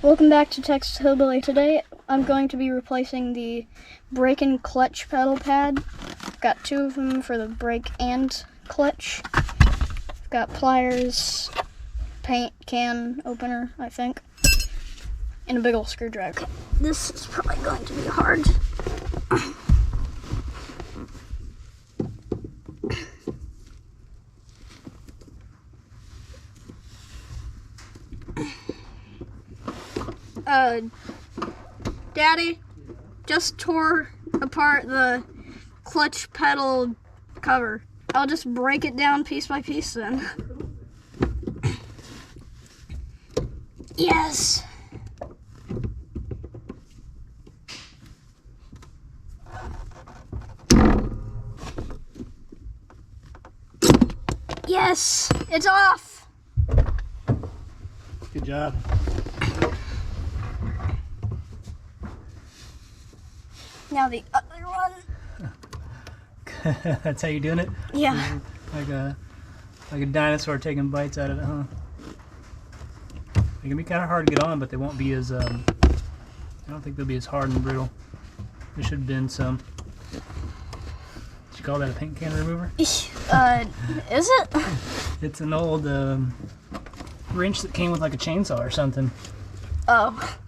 Welcome back to Texas Hillbilly. Today I'm going to be replacing the brake and clutch pedal pad. I've got two of them for the brake and clutch. I've got pliers, paint can opener, I think, and a big old screwdriver. This is probably going to be hard. Daddy just tore apart the clutch pedal cover. I'll just break it down piece by piece then. Yes! Yes! It's off! Good job. Now the other one. That's how you're doing it? Yeah. Like a dinosaur taking bites out of it, huh? They can be kind of hard to get on, but they won't be as, I don't think they'll be as hard and brittle. There should have been some. Did you call that a paint can remover? Is it? It's an old wrench that came with like a chainsaw or something. Oh.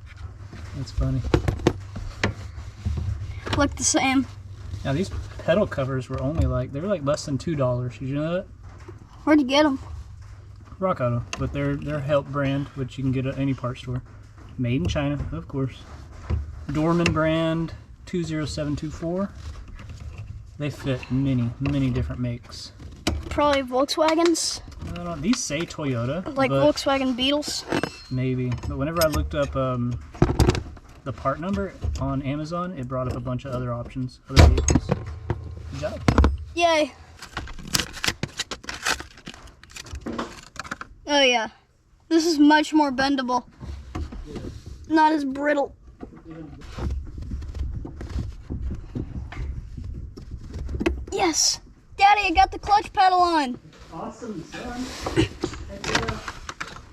That's funny. Look the same. Now these pedal covers were only like, they were like less than $2. Did you know that? Where'd you get them? Rock Auto, but they're Help brand, which you can get at any parts store. Made in China, of course. Dorman brand 20724. They fit many different makes. Probably Volkswagens. I don't know, these say Toyota. Like Volkswagen Beetles. Maybe, but whenever I looked up the part number on Amazon, it brought up a bunch of other options, other vehicles. Good job. Yay. Oh yeah. This is much more bendable. Not as brittle. Yes! Daddy, I got the clutch pedal on. Awesome, son.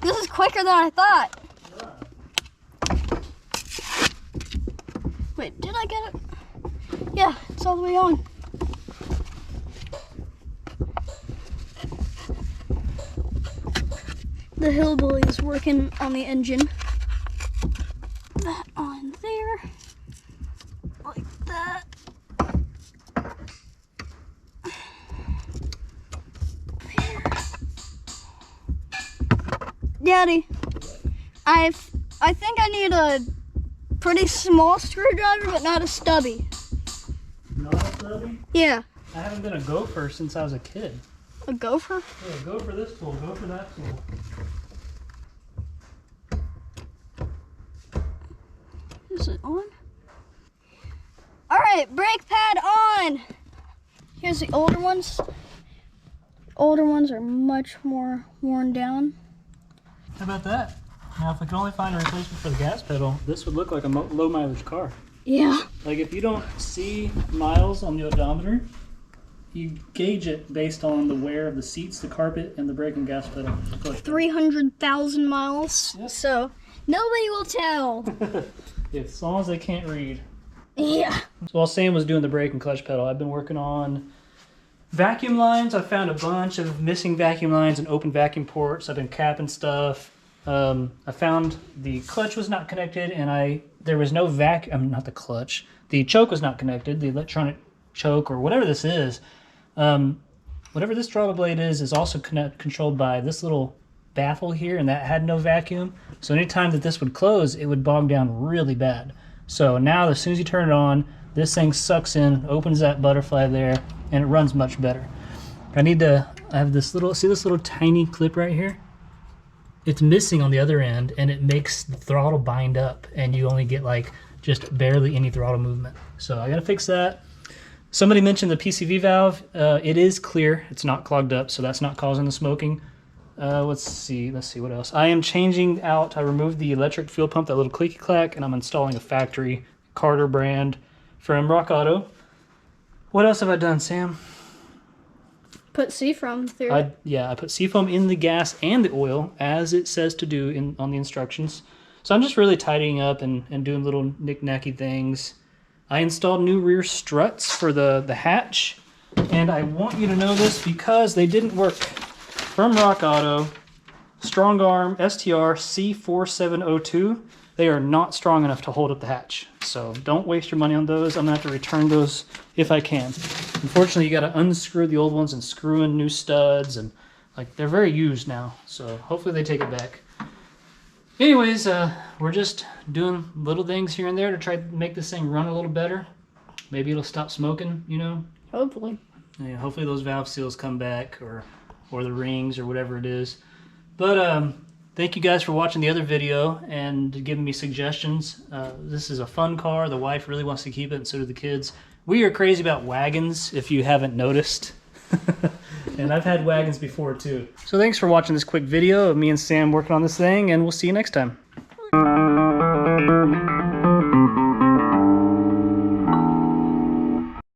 This is quicker than I thought. Wait, did I get it? Yeah, it's all the way on. The Hillbilly is working on the engine. That on there. Like that. There. Daddy, I think I need a pretty small screwdriver, but not a stubby. Not a stubby? Yeah. I haven't been a gopher since I was a kid. A gopher? Yeah, go for this tool, go for that tool. Is it on? Alright, brake pad on! Here's the older ones. Older ones are much more worn down. How about that? Now, if we can only find a replacement for the gas pedal, this would look like a low mileage car. Yeah. Like if you don't see miles on the odometer, you gauge it based on the wear of the seats, the carpet, and the brake and gas pedal. 300,000 miles. Yep. So nobody will tell. As long as they can't read. Yeah. So while Sam was doing the brake and clutch pedal, I've been working on vacuum lines. I found a bunch of missing vacuum lines and open vacuum ports. I've been capping stuff. I found the clutch was not connected, and there was no vacuum. Not the clutch. The choke was not connected. The electronic choke or whatever this is. Whatever this throttle blade is also controlled by this little baffle here, and that had no vacuum. So anytime that this would close, it would bog down really bad. So now as soon as you turn it on, this thing sucks in, opens that butterfly there, and it runs much better. I have this little, see this little tiny clip right here? It's missing on the other end, and it makes the throttle bind up, and you only get like just barely any throttle movement. So I gotta fix that. Somebody mentioned the PCV valve. It is clear, it's not clogged up, so that's not causing the smoking. Let's see what else. I am changing out, I removed the electric fuel pump, that little clicky clack, and I'm installing a factory Carter brand from Rock Auto. What else have I done, Sam? Put seafoam through. I put seafoam in the gas and the oil as it says to do on the instructions. So I'm just really tidying up and doing little knick-knacky things. I installed new rear struts for the hatch, and I want you to know this because they didn't work. From Rock Auto, Strong Arm STR C4702. They are not strong enough to hold up the hatch. So don't waste your money on those. I'm gonna have to return those if I can. Unfortunately, you gotta unscrew the old ones and screw in new studs, and like they're very used now. So hopefully they take it back. Anyways, we're just doing little things here and there to try to make this thing run a little better. Maybe it'll stop smoking, you know? Hopefully. Yeah, hopefully those valve seals come back, or the rings, or whatever it is. But thank you guys for watching the other video and giving me suggestions. This is a fun car. The wife really wants to keep it, and so do the kids. We are crazy about wagons, if you haven't noticed. And I've had wagons before too. So thanks for watching this quick video of me and Sam working on this thing, and we'll see you next time.